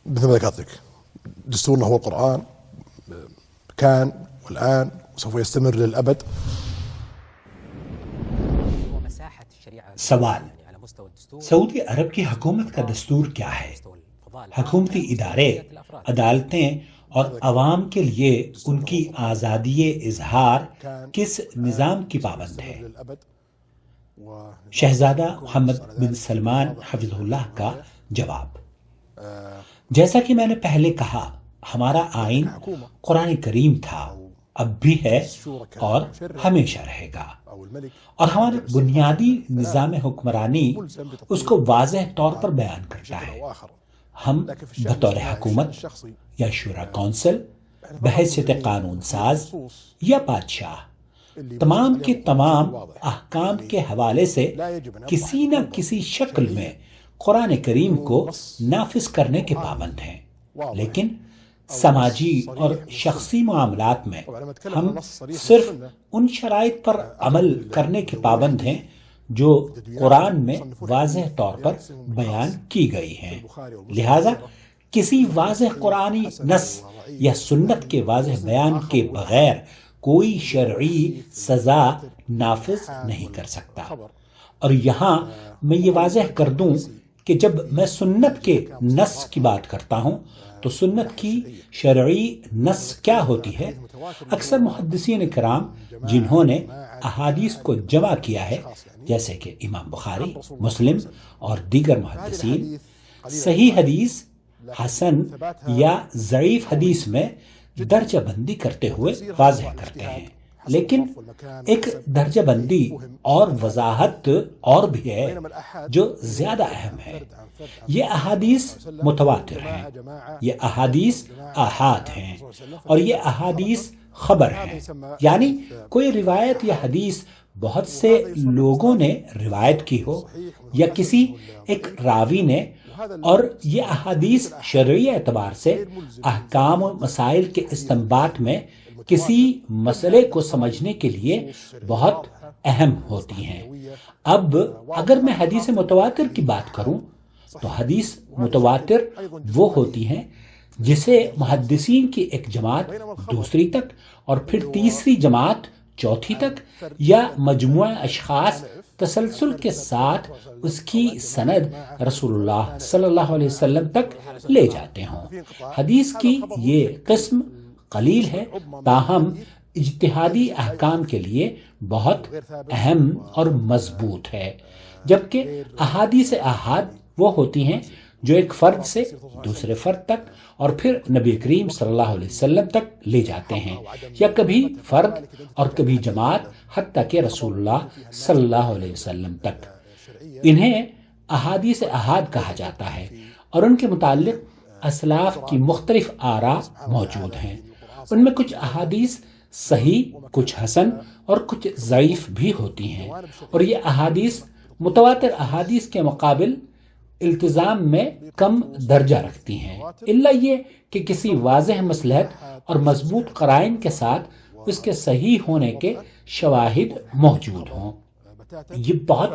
مثل ما ذكرت لك دستورنا هو القرآن، كان والآن وسوف يستمر للأبد. سوال: سعودی عرب کی حکومت کا دستور کیا ہے؟ حکومتی ادارے، عدالتیں اور عوام کے لیے ان کی آزادی اظہار کس نظام کی پابند ہے؟ شہزادہ محمد بن سلمان حفظہ اللہ کا جواب: جیسا کہ میں نے پہلے کہا، ہمارا آئین قرآن کریم تھا، اب بھی ہے اور ہمیشہ رہے گا، اور ہمارا بنیادی نظام حکمرانی اس کو واضح طور پر بیان کرتا ہے۔ ہم بطور حکومت یا شورا کونسل، بحیثیت قانون ساز یا بادشاہ، تمام کے تمام احکام کے حوالے سے کسی نہ کسی شکل میں قرآن کریم کو نافذ کرنے کے پابند ہیں، لیکن سماجی اور شخصی معاملات میں ہم صرف ان شرائط پر عمل کرنے کے پابند ہیں جو قرآن میں واضح طور پر بیان کی گئی ہیں۔ لہذا کسی واضح قرآنی نص یا سنت کے واضح بیان کے بغیر کوئی شرعی سزا نافذ نہیں کر سکتا۔ اور یہاں میں یہ واضح کر دوں کہ جب میں سنت کے نص کی بات کرتا ہوں تو سنت کی شرعی نص کیا ہوتی ہے؟ اکثر محدثین کرام جنہوں نے احادیث کو جمع کیا ہے، جیسے کہ امام بخاری، مسلم اور دیگر محدثین، صحیح حدیث، حسن یا ضعیف حدیث میں درجہ بندی کرتے ہوئے واضح کرتے ہیں، لیکن ایک درجہ بندی اور وضاحت اور بھی ہے جو زیادہ اہم ہے۔ یہ احادیث متواتر ہیں، یہ احادیث آحاد ہیں، اور یہ احادیث خبر ہیں، یعنی کوئی روایت یا حدیث بہت سے لوگوں نے روایت کی ہو یا کسی ایک راوی نے، اور یہ احادیث شرعی اعتبار سے احکام و مسائل کے استنباط میں کسی مسئلے کو سمجھنے کے لیے بہت اہم ہوتی ہیں۔ اب اگر میں حدیث متواتر کی بات کروں تو حدیث متواتر وہ ہوتی ہیں جسے محدثین کی ایک جماعت دوسری تک اور پھر تیسری جماعت چوتھی تک یا مجموعہ اشخاص تسلسل کے ساتھ اس کی سند رسول اللہ صلی اللہ علیہ وسلم تک لے جاتے ہوں۔ حدیث کی یہ قسم قلیل ہے، تاہم اجتہادی احکام کے لیے بہت اہم اور مضبوط ہے، جبکہ احادیث احاد وہ ہوتی ہیں جو ایک فرد سے دوسرے فرد تک اور پھر نبی کریم صلی اللہ علیہ وسلم تک لے جاتے ہیں، یا کبھی فرد اور کبھی جماعت حتیٰ کہ رسول اللہ صلی اللہ علیہ وسلم تک۔ انہیں احادیث احاد کہا جاتا ہے، اور ان کے متعلق اسلاف کی مختلف آراء موجود ہیں۔ ان میں کچھ احادیث صحیح، کچھ حسن اور کچھ ضعیف بھی ہوتی ہیں، اور یہ احادیث متواتر احادیث کے مقابل التزام میں کم درجہ رکھتی ہیں، الا یہ کہ کسی واضح مصلحت اور مضبوط قرائن کے ساتھ اس کے صحیح ہونے کے شواہد موجود ہوں۔ یہ بہت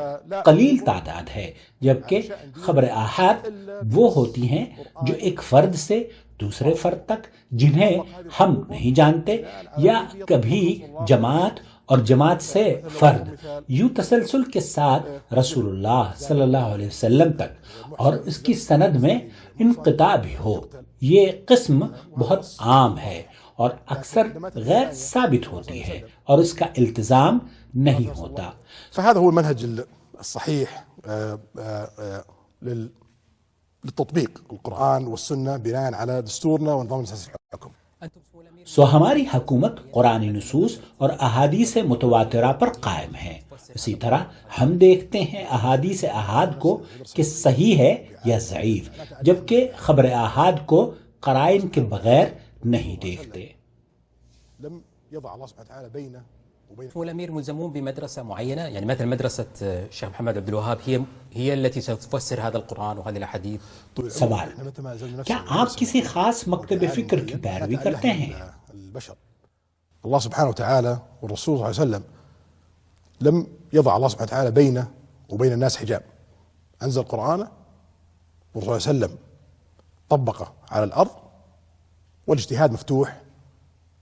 قلیل تعداد ہے، جبکہ خبر آحاد وہ ہوتی ہیں جو ایک فرد سے دوسرے فرد تک، جنہیں ہم نہیں جانتے، یا کبھی جماعت اور جماعت سے فرد، یوں تسلسل کے ساتھ رسول اللہ صلی اللہ علیہ وسلم تک، اور اس کی سند میں انقطاع بھی ہو۔ یہ قسم بہت عام ہے اور اکثر غیر ثابت ہوتی ہے اور اس کا التزام نہیں ہوتا۔ فهذا هو المنهج الصحيح للتطبيق القرآن والسنة بناء على دستورنا ونظام الأساسي الحكم۔ ہماری حکومت قرآن نصوص اور احادیث متواترہ پر قائم ہے۔ اسی طرح ہم دیکھتے ہیں احادیث احاد کو کہ صحیح ہے یا ضعیف، جبکہ خبر احاد کو قرائن کے بغیر نہیں دیکھتے۔ هو الأمير ملزمون بمدرسة معينة، يعني مثلا مدرسة الشيخ محمد عبد الوهاب هي التي ستفسر هذا القرآن وهذه الأحاديث؟ سوال: کیا آپ کسی خاص مکتب فکر کی پیروی کرتے ہیں؟ الله سبحانه وتعالى والرسول صلى الله عليه وسلم لم يضع الله سبحانه وتعالى بينه وبين الناس حجاب، أنزل قرآنه والرسول صلى الله عليه وسلم طبقه على الارض والاجتهاد مفتوح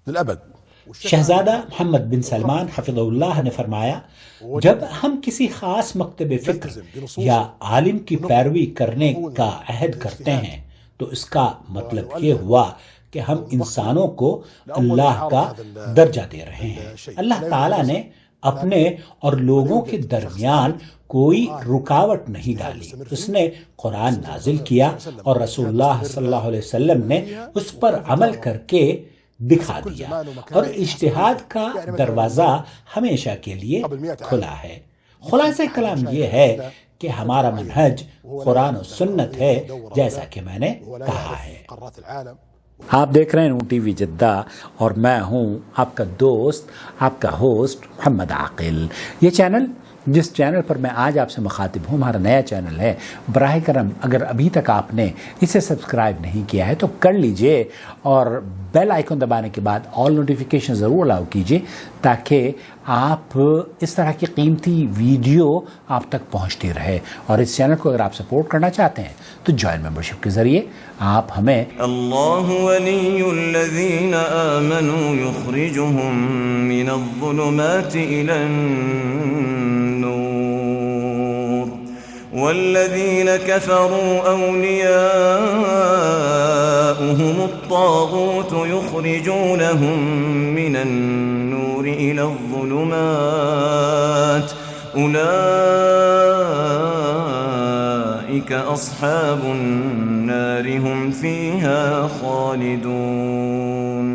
للابد. شہزادہ محمد بن سلمان حفظہ اللہ نے فرمایا جب ہم کسی خاص مکتب فکر یا عالم کی پیروی کرنے کا عہد کرتے ہیں تو اس کا مطلب یہ ہوا کہ ہم انسانوں کو اللہ کا درجہ دے رہے ہیں۔ اللہ تعالیٰ نے اپنے اور لوگوں کے درمیان کوئی رکاوٹ نہیں ڈالی، اس نے قرآن نازل کیا اور رسول اللہ صلی اللہ علیہ وسلم نے اس پر عمل کر کے دکھا دیا، اور اجتہاد کا دروازہ ہمیشہ کے لیے کھلا ہے۔ خلاصہ کلام یہ ہے کہ ہمارا منہج قرآن و سنت ہے، جیسا کہ میں نے کہا ہے۔ آپ دیکھ رہے ہیں نون ٹی وی جدہ اور میں ہوں آپ کا دوست، آپ کا ہوسٹ محمد عاقل۔ یہ چینل جس چینل پر میں آج آپ سے مخاطب ہوں ہمارا نیا چینل ہے۔ براہ کرم اگر ابھی تک آپ نے اسے سبسکرائب نہیں کیا ہے تو کر لیجئے، اور بیل آئیکن دبانے کے بعد آل نوٹیفیکیشن ضرور الاؤ کیجئے تاکہ آپ اس طرح کی قیمتی ویڈیو آپ تک پہنچتی رہے۔ اور اس چینل کو اگر آپ سپورٹ کرنا چاہتے ہیں تو جوائن ممبرشپ کے ذریعے آپ ہمیں اللہ ولی الذین آمنوا یخرجهم من الظلمات الى النور والذین کفروا اولیاؤهم الطاغوت یخرجونهم من النور الى الظلمات اولئک اصحاب النار هم فيها خالدون۔